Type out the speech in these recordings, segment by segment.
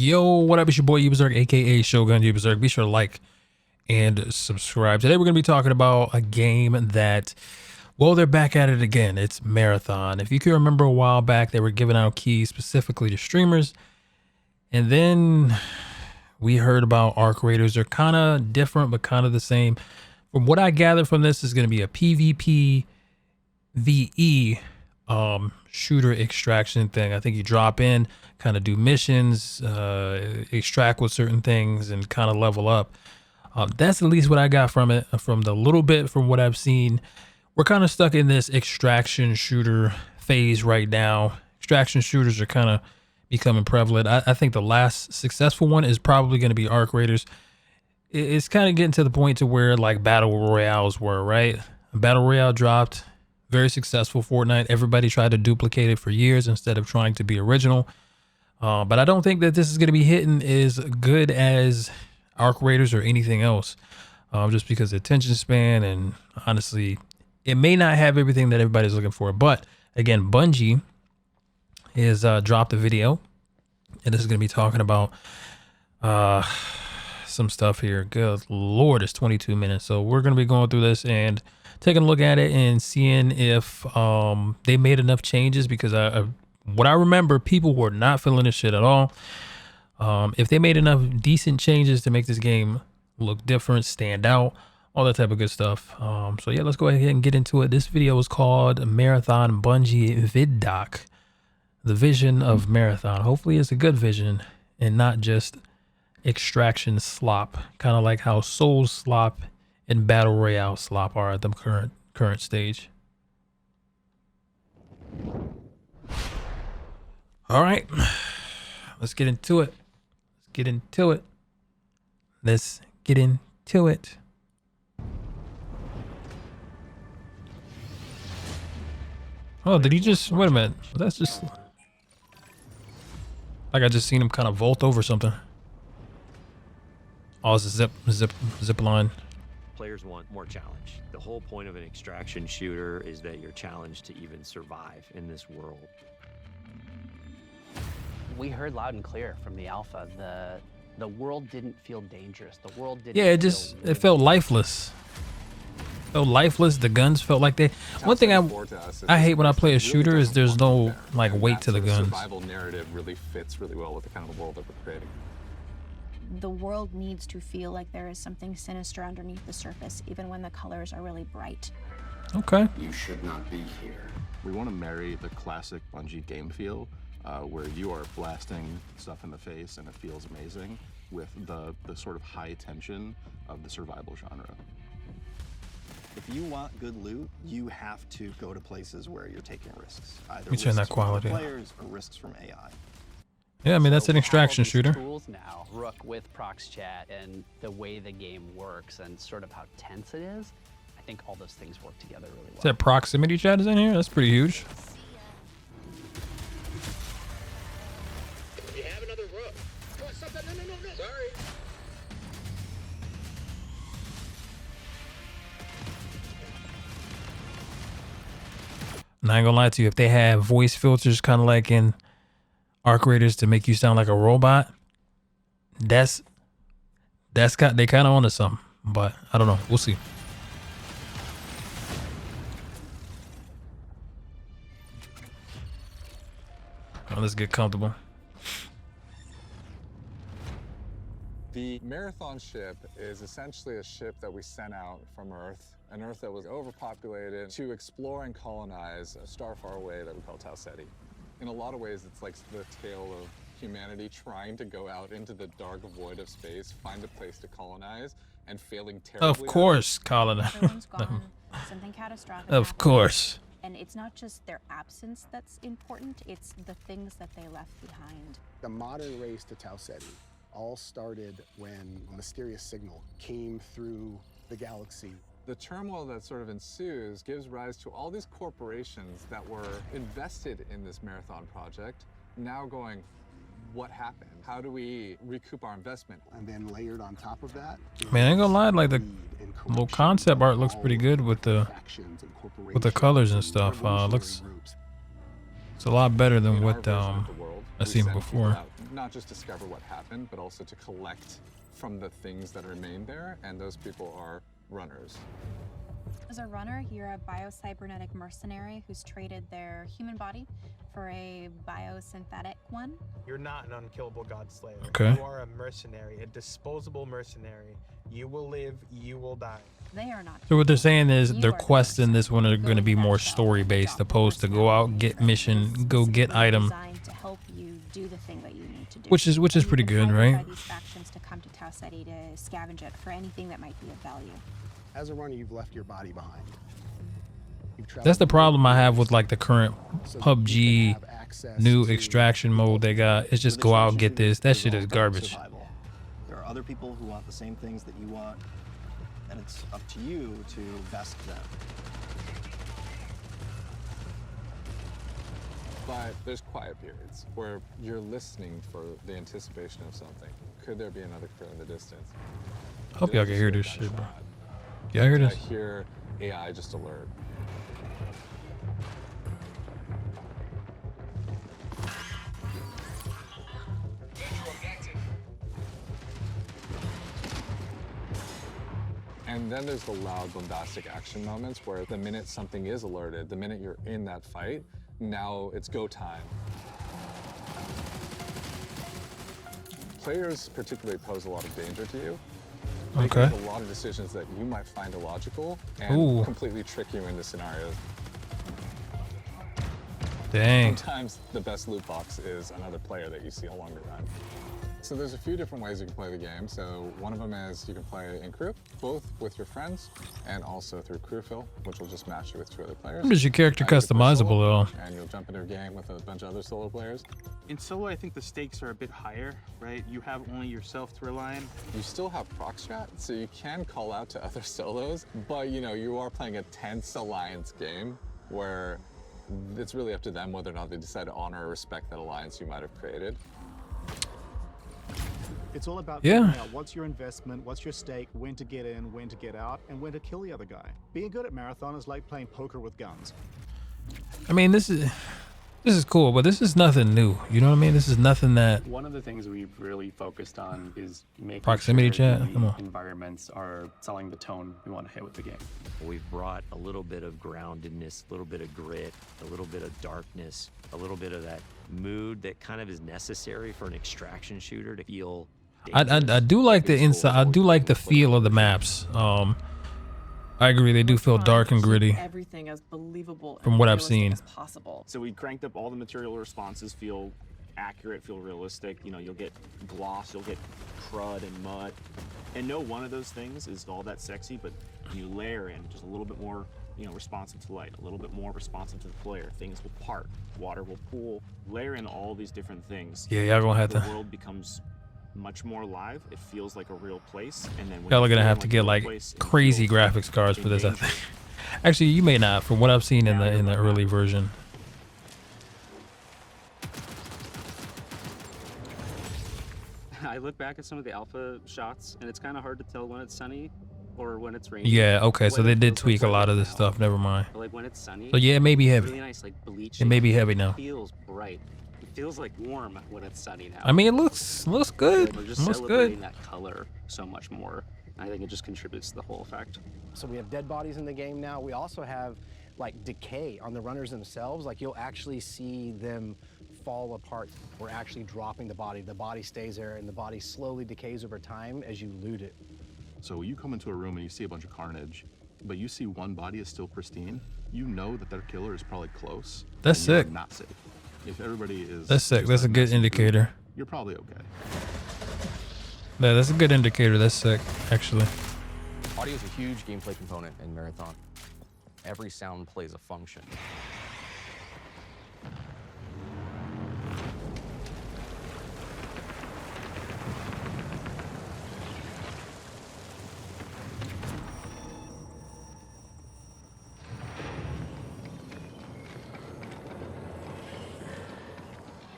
Yo, what up? It's your boy UBEZERK, aka Shogun UBEZERK. Be sure to like and subscribe. Today we're going to be talking about a game that, well, they're back at it again. It's Marathon. If you can remember a while back, they were giving out keys specifically to streamers. And then we heard about Arc Raiders. They're kind of different, but kind of the same. From what I gathered from this, is going to be a PvP VE shooter extraction thing. I think you drop in, kind of do missions, extract with certain things, and kind of level up. That's at least what I got from it. From the little bit from what I've seen, we're kind of stuck in this extraction shooter phase right now. Extraction shooters are kind of becoming prevalent. I think the last successful one is probably going to be Arc Raiders. It's kind of getting to the point to where like battle royales were, right? A battle royale dropped, very successful. Fortnite, everybody tried to duplicate it for years instead of trying to be original. But I don't think that this is going to be hitting as good as Arc Raiders or anything else, just because the attention span, and honestly, it may not have everything that everybody's looking for. But again, Bungie has dropped a video, and this is going to be talking about some stuff here. Good Lord, it's 22 minutes. So we're going to be going through this and taking a look at it and seeing if they made enough changes, because what I remember, people were not feeling this shit at all. If they made enough decent changes to make this game look different, stand out, all that type of good stuff. So yeah, let's go ahead and get into it. This video is called Marathon Bungie ViDoc, the vision of Marathon. Hopefully it's a good vision and not just extraction slop, kind of like how Soul slop and Battle Royale slop are at the current stage. All right, let's get into it. Let's get into it. Oh, did he just, wait a minute. That's just, like I just seen him kind of vault over something. Oh, it's a zip line. Players want more challenge. The whole point of an extraction shooter is that you're challenged to even survive in this world. We heard loud and clear from the alpha. The world didn't feel dangerous. The world didn't. Yeah, it felt lifeless. The guns felt like they. One thing I hate when I play a shooter is there's no like weight to the guns. Survival narrative really fits really well with the kind of world that we're creating. The world needs to feel like there is something sinister underneath the surface, even when the colors are really bright. Okay. You should not be here. We want to marry the classic Bungie game feel, where you are blasting stuff in the face and it feels amazing, with the sort of high tension of the survival genre. If you want good loot, you have to go to places where you're taking risks. Either let me turn that quality up. Players or risks from AI. Yeah, I mean, that's an extraction shooter. Tools now, Rook with Prox Chat, and the way the game works and sort of how tense it is, I think all those things work together really well. Is that proximity chat is in here? That's pretty huge. You have another Rook. Come on, stop that. No. Sorry. And I ain't gonna lie to you, if they have voice filters kind of like in Arc Raiders to make you sound like a robot, they kind of onto something, but I don't know. We'll see. Now let's get comfortable. The Marathon ship is essentially a ship that we sent out from Earth, an Earth that was overpopulated, to explore and colonize a star far away that we call Tau Ceti. In a lot of ways, it's like the tale of humanity trying to go out into the dark void of space, find a place to colonize, and failing terribly. Of course, colonize. Everyone's gone. Something catastrophic Of happened. course. And it's not just their absence that's important, it's the things that they left behind. The modern race to Tau Ceti all started when a mysterious signal came through the galaxy. The turmoil that sort of ensues gives rise to all these corporations that were invested in this Marathon project, now going, what happened? How do we recoup our investment? And then layered on top of that, Man, I ain't gonna lie, like the little concept art looks pretty good with the colors and stuff. Looks, it's a lot better than what I've seen before. not just discover what happened, but also to collect from the things that remain there, and those people are runners. As a runner, you're a biocybernetic mercenary who's traded their human body for a biosynthetic one. You're not an unkillable god slayer. Okay. You are a mercenary, a disposable mercenary. You will live, you will die. They are not. So what they're saying is You their are the quests in this one are person. going to be Go more that shell, story based, drop opposed to the go out, person get out. mission, It's go get specifically item, designed to help you do the thing that you need to do. which is And you pretty can good, identify right? these factions to come to Tau Ceti to scavenge it for anything that might be of value. As a runner, you've left your body behind. You've That's the traveled problem I many have years with like the current so that you can PUBG have access new to extraction mode they got. It's just go out and get this. That shit is garbage. Survival. There are other people who want the same things that you want, and it's up to you to best them. But there's quiet periods where you're listening for the anticipation of something. Could there be another crew in the distance? I hope Did y'all I can just hear a this shit, bro. gunshot? Yeah, I hear Did this. I hear AI just alert? And then there's the loud, bombastic action moments where the minute something is alerted, the minute you're in that fight, now it's go time. Players particularly pose a lot of danger to you. They Okay. make a lot of decisions that you might find illogical and Ooh. completely trick you into scenarios. Dang. Sometimes the best loot box is another player that you see along the run. So there's a few different ways you can play the game. So one of them is you can play in crew, both with your friends and also through crew fill, which will just match you with 2 other players. Is your character You can play customizable solo, though? And you'll jump into a game with a bunch of other solo players. In solo, I think the stakes are a bit higher, right? You have only yourself to rely on. You still have proc strat, so you can call out to other solos, but you know, you are playing a tense alliance game where it's really up to them whether or not they decide to honor or respect that alliance you might have created. It's all about Yeah. figuring out what's your investment, what's your stake, when to get in, when to get out, and when to kill the other guy. Being good at Marathon is like playing poker with guns. I mean, this is cool, but this is nothing new. You know what I mean? This is nothing that One of the things we've really focused on is making Proximity sure chat? the Come on. environments are selling the tone we want to hit with the game. We've brought a little bit of groundedness, a little bit of grit, a little bit of darkness, a little bit of that mood that kind of is necessary for an extraction shooter to feel dangerous. I do like the Peaceful, inside. I do like the peaceful. feel of the maps. I agree. They do feel dark and gritty. Everything as believable From and what I've realistic seen. as possible. So we cranked up all the material responses, feel accurate, feel realistic. You know, you'll get gloss, you'll get crud and mud. And no one of those things is all that sexy, but you layer in just a little bit more, you know, responsive to light, a little bit more responsive to the player. Things will part, water will pool, layer in all these different things. Yeah, y'all gonna have The to. world becomes much more alive. It feels like a real place. And then when Y'all are you gonna feel have to a get real like place, it crazy feels graphics cards for this. I engaging. think. Actually, you may not. From what I've seen in the early version. I look back at some of the alpha shots, and it's kind of hard to tell when it's sunny or when it's raining. Yeah. Okay. So When they it did feels tweak a like lot weather of this now. stuff. Never mind. But like when it's sunny, So yeah, it may be it's heavy. really nice, like bleach. It may be heavy now. Feels bright. It feels like warm when it's sunny now. I mean, it looks good. We're just Looks celebrating good. that color so much more. I think it just contributes to the whole effect. So we have dead bodies in the game now. We also have like decay on the runners themselves. Like you'll actually see them fall apart. We're actually dropping the body stays there, and the body slowly decays over time as you loot it. So you come into a room and you see a bunch of carnage, but you see one body is still pristine, you know that their killer is probably close. That's and you are sick. not safe. If everybody is That's sick. just That's a good messy, indicator. you're probably okay. Yeah, that's a good indicator. That's sick, actually. Audio is a huge gameplay component in Marathon. Every sound plays a function.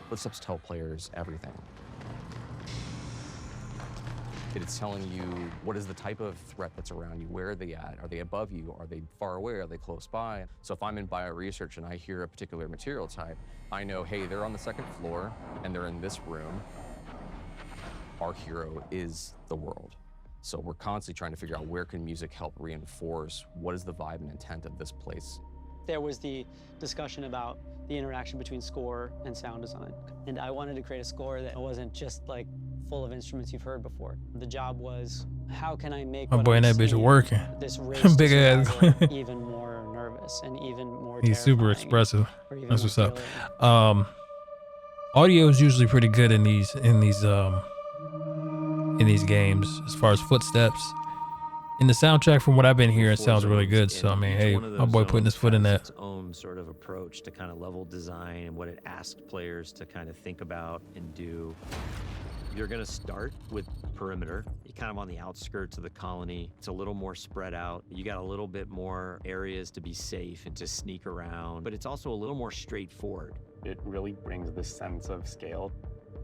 Footsteps tell players everything. It's telling you what is the type of threat that's around you. Where are they at? Are they above you? Are they far away? Are they close by? So if I'm in bioresearch and I hear a particular material type, I know, hey, they're on the second floor and they're in this room our hero is the world. So we're constantly trying to figure out where can music help reinforce what is the vibe and intent of this place. There was the discussion about the interaction between score and sound design. And I wanted to create a score that wasn't just like full of instruments you've heard before. The job was, how can I make My what boy I'm and that bitch seeing, working. this race to Big ass. survival, even more nervous and even more He's super terrifying expressive. or even That's more what's up. thrilling. Audio is usually pretty good in these games as far as footsteps. In the soundtrack, from what I've been hearing, it sounds really good. So I mean, hey, my boy putting his foot in that. Its own sort of approach to kind of level design and what it asked players to kind of think about and do. You're going to start with perimeter. You're kind of on the outskirts of the colony. It's a little more spread out. You got a little bit more areas to be safe and to sneak around, but it's also a little more straightforward. It really brings this sense of scale.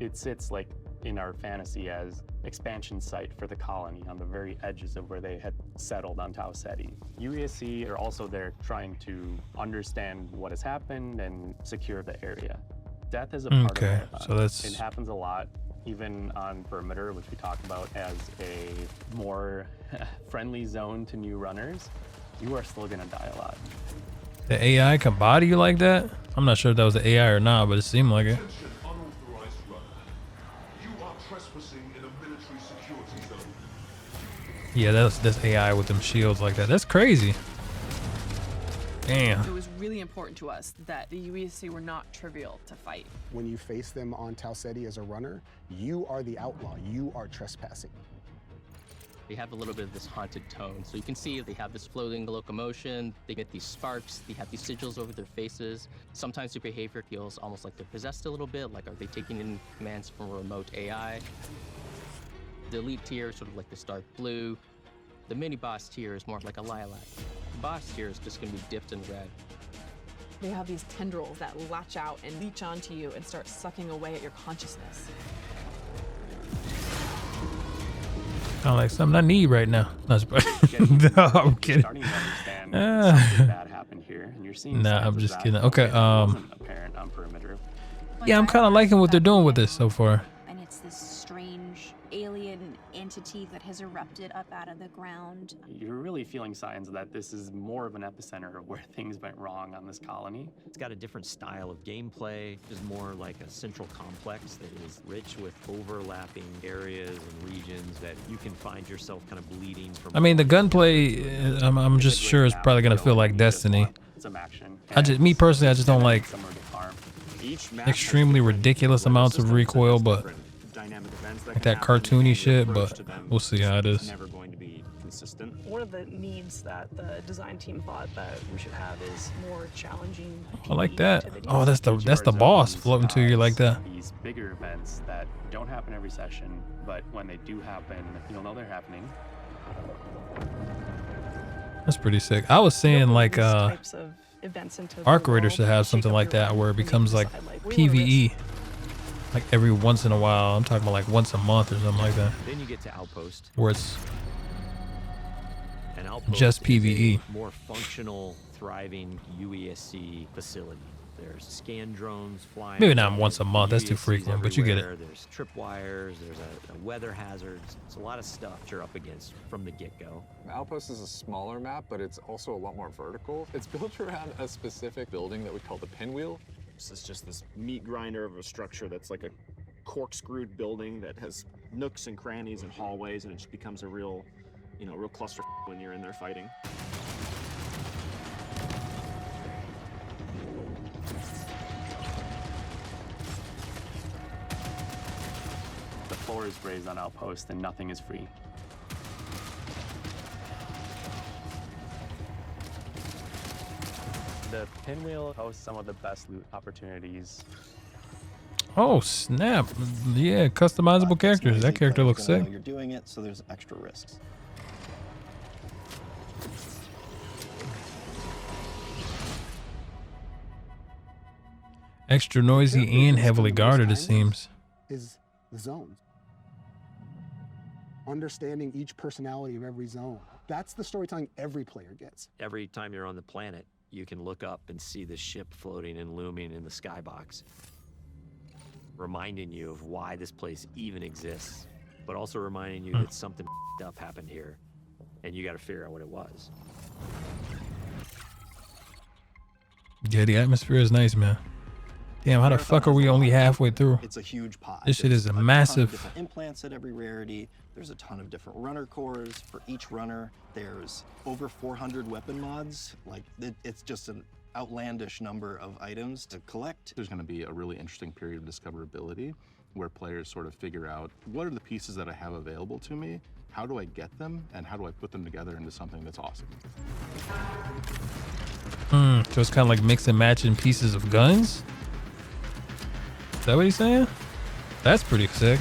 It sits like in our fantasy as expansion site for the colony on the very edges of where they had settled on Tau Ceti. UBEZERK are also there trying to understand what has happened and secure the area. Death is a part of Marathon. So that's... It happens a lot, even on perimeter, which we talk about as a more friendly zone to new runners. You are still gonna die a lot. The AI can body you like that? I'm not sure if that was the AI or not, but it seemed like it. Yeah, that's AI with them shields like that. That's crazy. Damn. It was really important to us that the UBEZERK were not trivial to fight. When you face them on Tau Ceti as a runner, you are the outlaw. You are trespassing. They have a little bit of this haunted tone. So you can see they have this floating locomotion, they get these sparks, they have these sigils over their faces. Sometimes their behavior feels almost like they're possessed a little bit, like are they taking in commands from a remote AI? The elite tier is sort of like this dark blue. The mini boss tier is more like a lilac. The boss tier is just gonna be dipped in red. They have these tendrils that latch out and leech onto you and start sucking away at your consciousness. Kind of like something I need right now. No, I'm kidding. Starting to understand something bad happened here, and you're seeing Nah, I'm just kidding. Okay, wasn't apparent on perimeter. yeah, I'm kind of liking what they're doing with this so far. And it's this strange alien entity that has erupted up out of the ground. You're really feeling signs that this is more of an epicenter of where things went wrong on this colony. It's got a different style of gameplay. It's more like a central complex that is rich with overlapping areas and regions that you can find yourself kind of bleeding from. I mean, the gunplay, I'm just sure it's probably gonna feel like Destiny. Some action. Me personally, I just don't like extremely ridiculous amounts of recoil, but like that cartoony shit. But we'll see how it is. Never going to be consistent. One of the needs that the design team thought that we should have is more challenging. I like that. Oh, that's the boss floating to you like that. These bigger events that don't happen every session, but when they do happen, you'll know they're happening. That's pretty sick. I was saying like Types of events into Arc Raiders should have something like that where it becomes like PvE. Like every once in a while. I'm talking about like once a month or something like that. Then you get to Outpost. Where it's An Outpost just is PvE. a more functional, thriving UESC facility. There's scan drones flying. Maybe not around, once a month, that's too UESCs frequent, but you get it. everywhere, There's tripwires, there's a weather hazards. It's a lot of stuff you're up against from the get-go. Outpost is a smaller map, but it's also a lot more vertical. It's built around a specific building that we call the pinwheel. This is just this meat grinder of a structure that's like a corkscrewed building that has nooks and crannies and hallways, and it just becomes a real, real cluster when you're in there fighting. The floor is raised on Outpost and nothing is free. The pinwheel hosts some of the best loot opportunities. Oh snap! Yeah, customizable characters. That character looks sick. You're doing it, so there's extra risks. Extra noisy and heavily guarded, it seems. Is the zones. Understanding each personality of every zone. That's the storytelling every player gets. Every time you're on the planet, you can look up and see the ship floating and looming in the skybox, reminding you of why this place even exists. but also reminding you that something up happened here, and you got to figure out what it was. Yeah, the atmosphere is nice, man. Damn, how the fuck are we only halfway through? It's a huge pod. This shit is a There's massive. ton of different implants at every rarity. There's a ton of different runner cores for each runner. There's over 400 weapon mods. Like it's just an outlandish number of items to collect. There's going to be a really interesting period of discoverability where players sort of figure out what are the pieces that I have available to me, how do I get them, and how do I put them together into something that's awesome. So it's kind of like mix and matching pieces of guns? Is that what he's saying? That's pretty sick.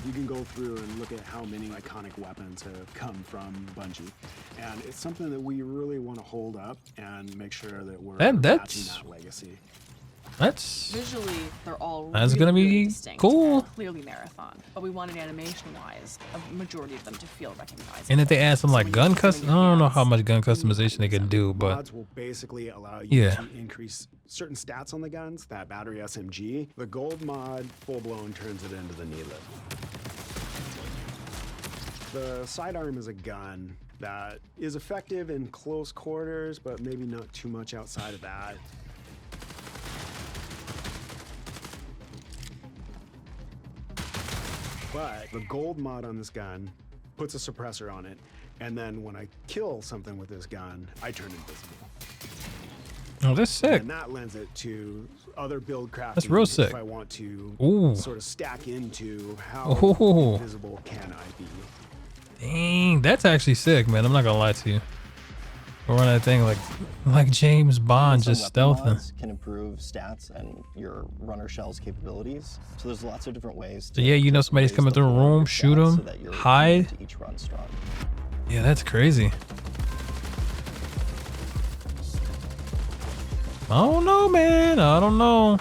You can go through and look at how many iconic weapons have come from Bungie. And it's something that we really want to hold up and make sure that we're matching that legacy. That's Visually, they're all That's really, gonna be really distinct cool. and clearly Marathon, but we wanted animation-wise a majority of them to feel recognizable. And if they add some like gun custom, I don't know how much gun customization they can do, but Mods will basically allow you yeah. to increase certain stats on the guns, that battery SMG. The gold mod, full-blown, turns it into the needlet. The sidearm is a gun that is effective in close quarters, but maybe not too much outside of that. But the gold mod on this gun puts a suppressor on it, and then when I kill something with this gun, I turn invisible. Oh, that's sick. And that lends it to other build crafting. That's real sick. If I want to Ooh. sort of stack into how Ooh. invisible can I be. Dang, that's actually sick, man. I'm not gonna lie to you. We're on that thing like James Bond, Some just weapon stealthing. mods can improve stats and your runner shell's capabilities. So there's lots of different ways. So yeah, you know somebody's coming through a room, shoot so him, that you're hide. to each run strong. Yeah, that's crazy. I don't know, man. I don't know.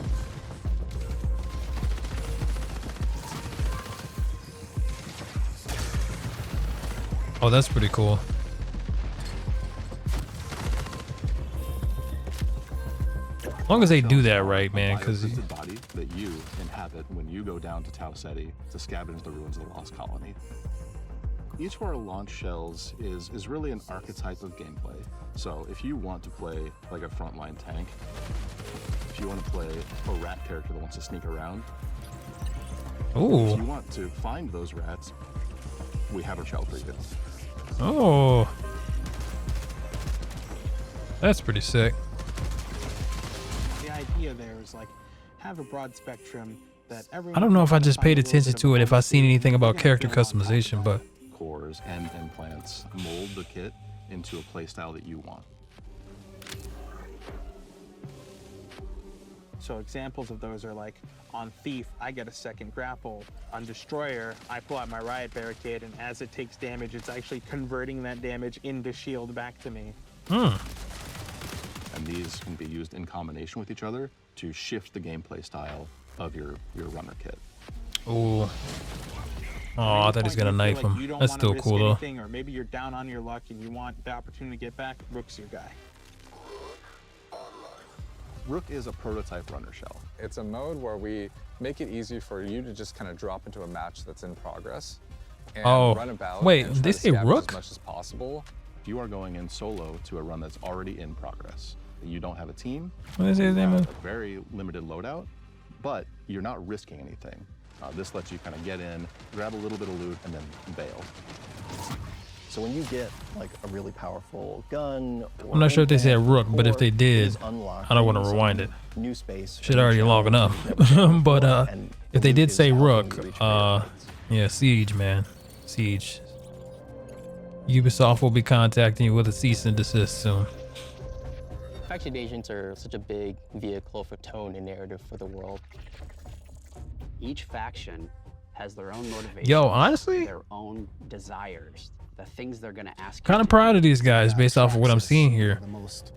Oh, that's pretty cool. As long as they do that right, man, because the body that you inhabit when you go down to Tau Ceti to scavenge the ruins of the Lost Colony. Each of our launch shells is really an archetype of gameplay. So if you want to play like a frontline tank, if you want to play a rat character that wants to sneak around, ooh. if you want to find those rats, we have a shell for you. Oh, that's pretty sick. The idea there is like have a broad spectrum that everyone. I don't know if I just paid attention to it if I seen anything about character customization, but Cores and implants mold the kit into a playstyle that you want. So examples of those are like on Thief, I get a second grapple. On Destroyer, I pull out my Riot Barricade, and as it takes damage, it's actually converting that damage into shield back to me. And these can be used in combination with each other to shift the gameplay style of your runner kit. ooh. Oh, I thought he's gonna knife him. That's still cool though. Or maybe you're down on your luck and you want the opportunity to get back. Rook's your guy. Rook is a prototype runner shell. It's a mode where we make it easy for you to just kind of drop into a match that's in progress and run about. Wait, and try they to say scavenge Rook? as much as possible. If you are going in solo to a run that's already in progress, you don't have a team, What is his you name? have a very limited loadout, but you're not risking anything. This lets you kind of get in, grab a little bit of loot, and then bail. So when you get like a really powerful gun, or I'm not sure if they said implant, Rook, but if core, they it did, is unlocking I don't want to some rewind it. New space. Shit already long enough. But if they did say Rook, yeah, Siege, man, Siege. Ubisoft will be contacting you with a cease and desist soon. Faction agents are such a big vehicle for tone and narrative for the world. Each faction has their own motivation. Yo, honestly, their own desires, the things they're gonna ask. kind of proud of these guys based off of what I'm seeing here.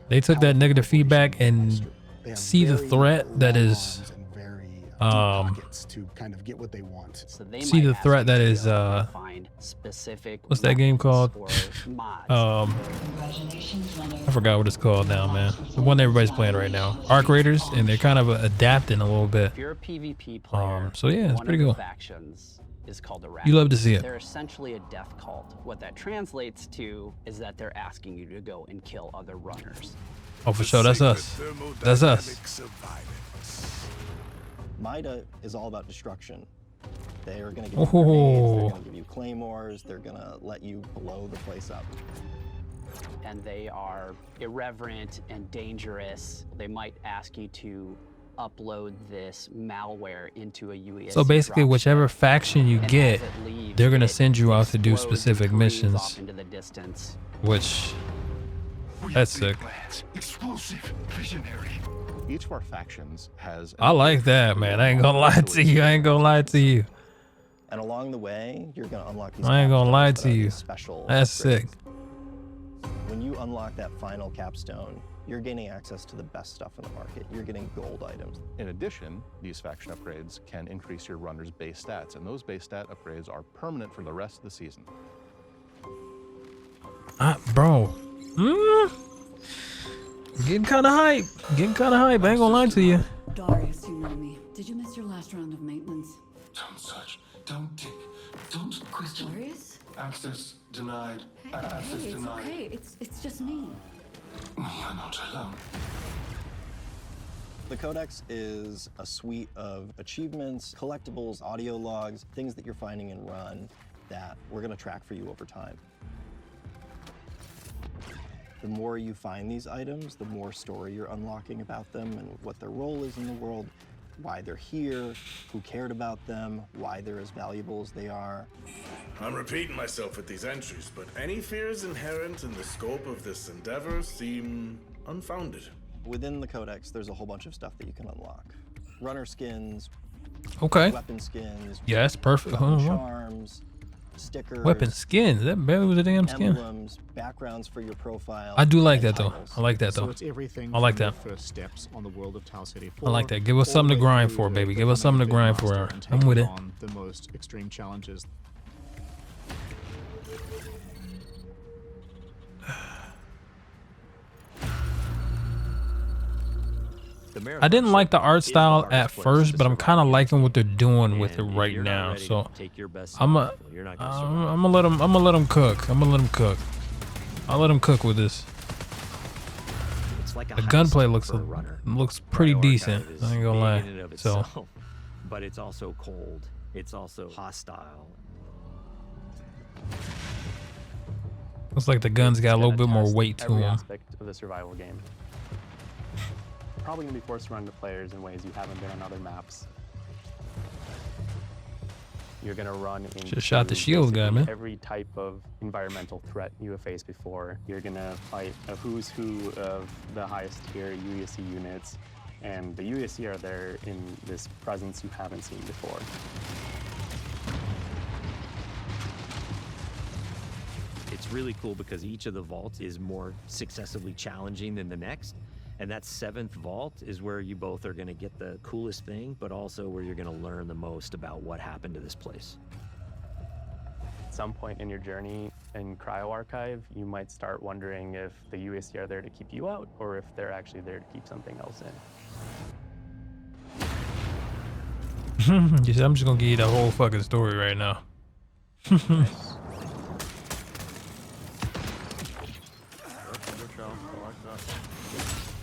They took that negative feedback and see the threat that is pockets to kind of get what they want. So they see might the ask threat you that to is go and find specific what's that game called? weapons or mods. I forgot what it's called now, man. The one everybody's playing right now, Arc Raiders, and they're kind of adapting a little bit. If you're a PvP player, So yeah, it's one pretty of cool. the factions is called a You love to see it. They're essentially a death cult. What that translates to is that they're asking you to go and kill other runners. Oh, for sure, that's us. That's us. MIDA is all about destruction. They are going to give you grenades, they're going to give you claymores, they're going to let you blow the place up. And they are irreverent and dangerous. They might ask you to upload this malware into a UES. So basically, whichever faction you get, they're gonna send you out to do specific missions. Off into the distance. Which, that's sick. Explosive visionary. Each of our factions has. I like that, man. I ain't gonna lie to you. I ain't gonna lie to you. And along the way, you're going to unlock these. I ain't gonna lie capstones to that are you. these special That's upgrades. sick. When you unlock that final capstone, you're gaining access to the best stuff in the market. You're getting gold items. In addition, these faction upgrades can increase your runner's base stats, and those base stat upgrades are permanent for the rest of the season. Bro. Getting kind of hype. Getting kind of hype. I ain't gonna lie to you. Darius, you know me. Did you miss your last round of maintenance? Don't search. Don't dig. Don't question. Darius? Access denied. Access Hey, it's denied. okay. It's just me. You're not alone. The Codex is a suite of achievements, collectibles, audio logs, things that you're finding in Run that we're going to track for you over time. The more you find these items, the more story you're unlocking about them and what their role is in the world, why they're here, who cared about them, why they're as valuable as they are. I'm repeating myself with these entries, but any fears inherent in the scope of this endeavor seem unfounded. Within the Codex, there's a whole bunch of stuff that you can unlock. Runner skins, Okay. weapon skins, Yes, perfect. Hold on. charms, stickers, Weapon skins. That barely was a damn skin. emblems, backgrounds for your profile. I do like and that though. titles. I like that So though. it's everything I like from that. your first steps on the world of Tau City I like 4, that. Give us all something the to way grind through for, to baby. Give us becoming something to a grind Big for. Master and I'm taking with it. on the most extreme challenges. I didn't like the art style at first, but I'm kind of liking what they're doing with it right now. So I'm gonna let them cook. I'm gonna let them cook. I'll let them cook with this. It's like a The heist gunplay for a runner. looks pretty Cryo decent. Archive is I ain't gonna big lie. in and of So itself, but it's also cold. It's also hostile. looks like the guns got a little bit more weight to every them. aspect of the survival game. Probably gonna be forced to run to players in ways you haven't been on other maps. You're gonna run into Should've shot the shield guy, basically man. every type of environmental threat you have faced before. You're gonna fight a who's who of the highest tier UESC units, and the UESC are there in this presence you haven't seen before. It's really cool because each of the vaults is more successively challenging than the next. And that 7th vault is where you both are going to get the coolest thing, but also where you're going to learn the most about what happened to this place. At some point in your journey in Cryo Archive, you might start wondering if the UESC are there to keep you out or if they're actually there to keep something else in. I'm just gonna give you the whole fucking story right now.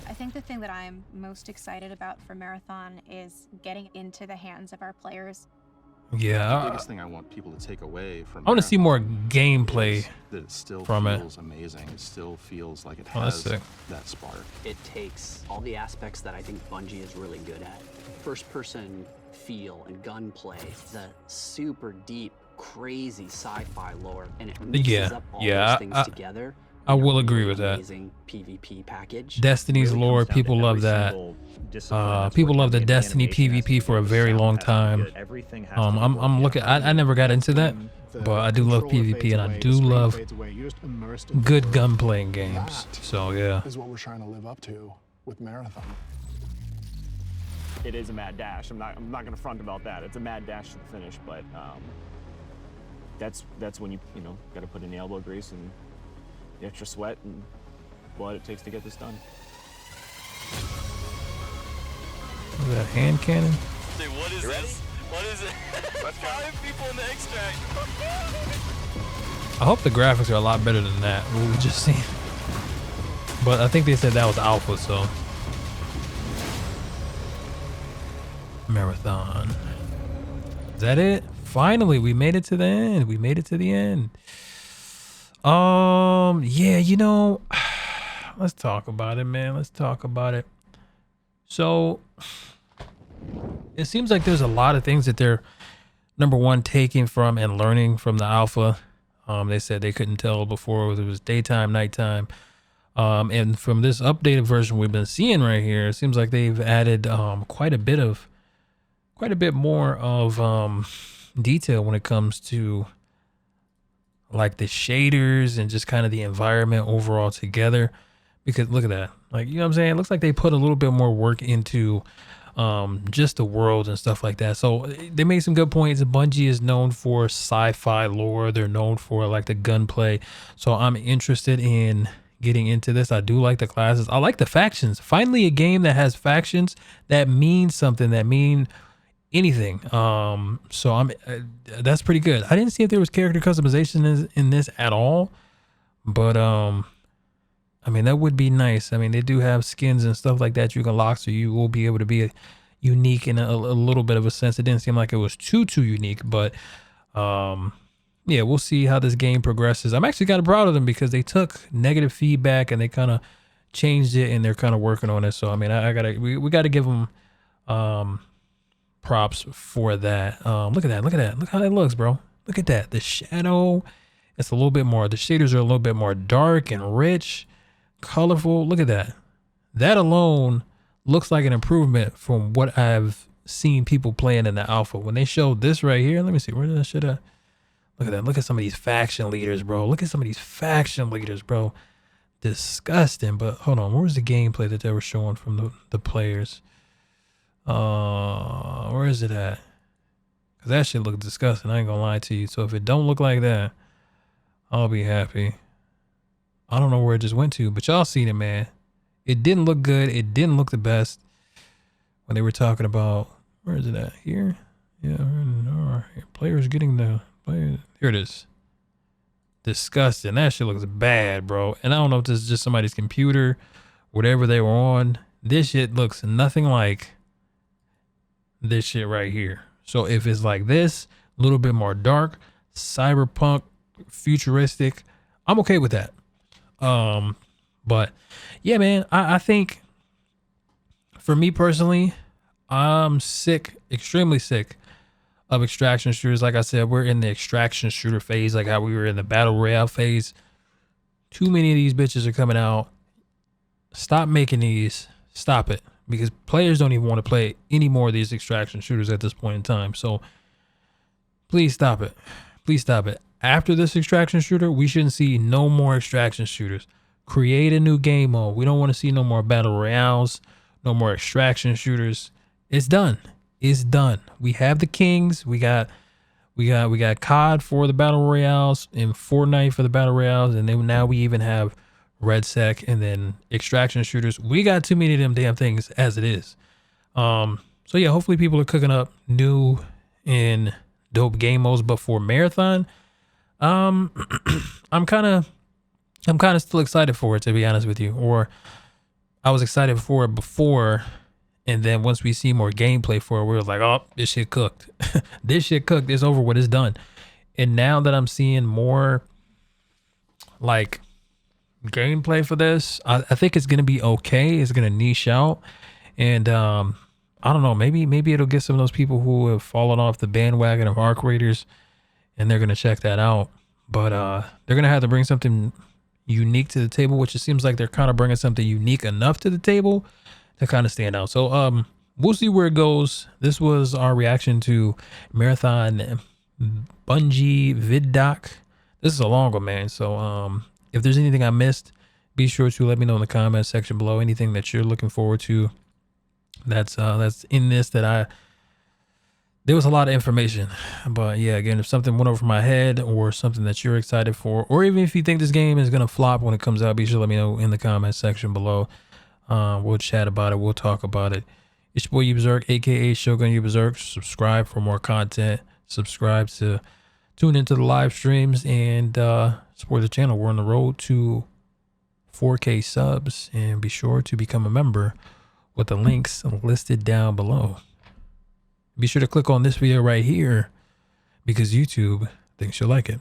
I think the thing that I'm most excited about for Marathon is getting into the hands of our players. Yeah, The biggest thing I want people to take away from I want to see more Marathon gameplay is that it still from it. feels amazing. It still feels like it Oh, that's has sick. that spark. It takes all the aspects that I think Bungie is really good at. First-person feel and gunplay, the super deep, crazy sci-fi lore, and it mixes Yeah, up all yeah, those things I- together. I will agree with that. Amazing PvP package. Destiny's Really lore, comes down to people love every that. single discipline that's People working love the in Destiny animation has to PvP for a very long time. Everything has to be I'm looking. I never got into that, but I do love PvP and I do love good gunplay in games. So yeah. Is what we're trying to live up to with Marathon. it is a mad dash. I'm not gonna front about that. It's a mad dash to the finish, but that's when you know, got to put in the elbow grease and the extra sweat and blood it takes to get this done. Is that hand cannon? Dude, what is this? What is it? 5 people in the extract. I hope the graphics are a lot better than that, what we just seen. But I think they said that was alpha, so. Marathon. Is that it? Finally, we made it to the end. We made it to the end. Yeah, you know, let's talk about it, man. Let's talk about it. So it seems like there's a lot of things that they're, number one, taking from and learning from the alpha. They said they couldn't tell before whether it was daytime, nighttime. And from this updated version we've been seeing right here, it seems like they've added quite a bit more of detail when it comes to like the shaders and just kind of the environment overall together. Because look at that, like, you know what I'm saying? It looks like they put a little bit more work into just the world and stuff like that. So they made some good points. Bungie is known for sci-fi lore. They're known for like the gunplay. So I'm interested in getting into this. I do like the classes. I like the factions. Finally, a game that has factions that mean something, that mean anything. So I'm that's pretty good. I didn't see if there was character customization in this at all, but I mean, that would be nice. I mean, they do have skins and stuff like that you can lock, so you will be able to be unique in a little bit of a sense. It didn't seem like it was too unique, but yeah, we'll see how this game progresses. I'm actually kind of proud of them because they took negative feedback and they kind of changed it, and they're kind of working on it. So I mean, we gotta give them props for that. Look at that. Look how that looks, bro. Look at that. The shadow, it's a little bit more, the shaders are a little bit more dark and rich, colorful. Look at that. That alone looks like an improvement from what I've seen people playing in the alpha. When they showed this right here, let me see, where did I should have, look at that. Look at some of these faction leaders, bro. Look at some of these faction leaders, bro. Disgusting. But hold on, where was the gameplay that they were showing from the players? Where is it at? Because that shit look disgusting, I ain't gonna lie to you. So if it don't look like that, I'll be happy. I don't know where it just went to, but y'all seen it, man. It didn't look good. It didn't look the best when they were talking about, where is it at? Here? Yeah, players getting the player. Here it is. Disgusting. That shit looks bad, bro. And I don't know if this is just somebody's computer, whatever they were on. This shit looks nothing like this shit right here. So if it's like this, a little bit more dark, cyberpunk, futuristic, I'm okay with that. But yeah, man, I think for me personally, I'm sick, extremely sick of extraction shooters. Like I said, we're in the extraction shooter phase, like how we were in the battle royale phase. Too many of these bitches are coming out. Stop making these. Stop it. Because players don't even want to play any more of these extraction shooters at this point in time. So please stop it. Please stop it. After this extraction shooter, we shouldn't see no more extraction shooters. Create a new game mode. We don't want to see no more battle royales, no more extraction shooters. It's done. It's done. We have the kings. We got COD for the battle royales and Fortnite for the battle royales, and then now we even have RedSec and then extraction shooters. We got too many of them damn things as it is. So yeah, hopefully people are cooking up new and dope game modes. But for Marathon, I'm kind of still excited for it, to be honest with you. Or I was excited for it before, and then once we see more gameplay for it, we were like, oh, this shit cooked. This shit cooked. It's over with. It's done. And now that I'm seeing more like gameplay for this, I think it's gonna be okay. It's gonna niche out, and I don't know, maybe it'll get some of those people who have fallen off the bandwagon of Arc Raiders, and they're gonna check that out. But they're gonna have to bring something unique to the table, which it seems like they're kind of bringing something unique enough to the table to kind of stand out. So we'll see where it goes. This was our reaction to Marathon Bungie ViDoc. This is a long one, man. So if there's anything I missed, be sure to let me know in the comments section below. Anything that you're looking forward to that's in this that there was a lot of information. But yeah, again, if something went over my head or something that you're excited for, or even if you think this game is going to flop when it comes out, be sure to let me know in the comment section below. We'll chat about it. We'll talk about it. It's your boy UBEZERK, aka Shogun UBEZERK. Subscribe for more content. Subscribe to tune into the live streams and support the channel. We're on the road to 4K subs, and be sure to become a member with the links listed down below. Be sure to click on this video right here because YouTube thinks you'll like it.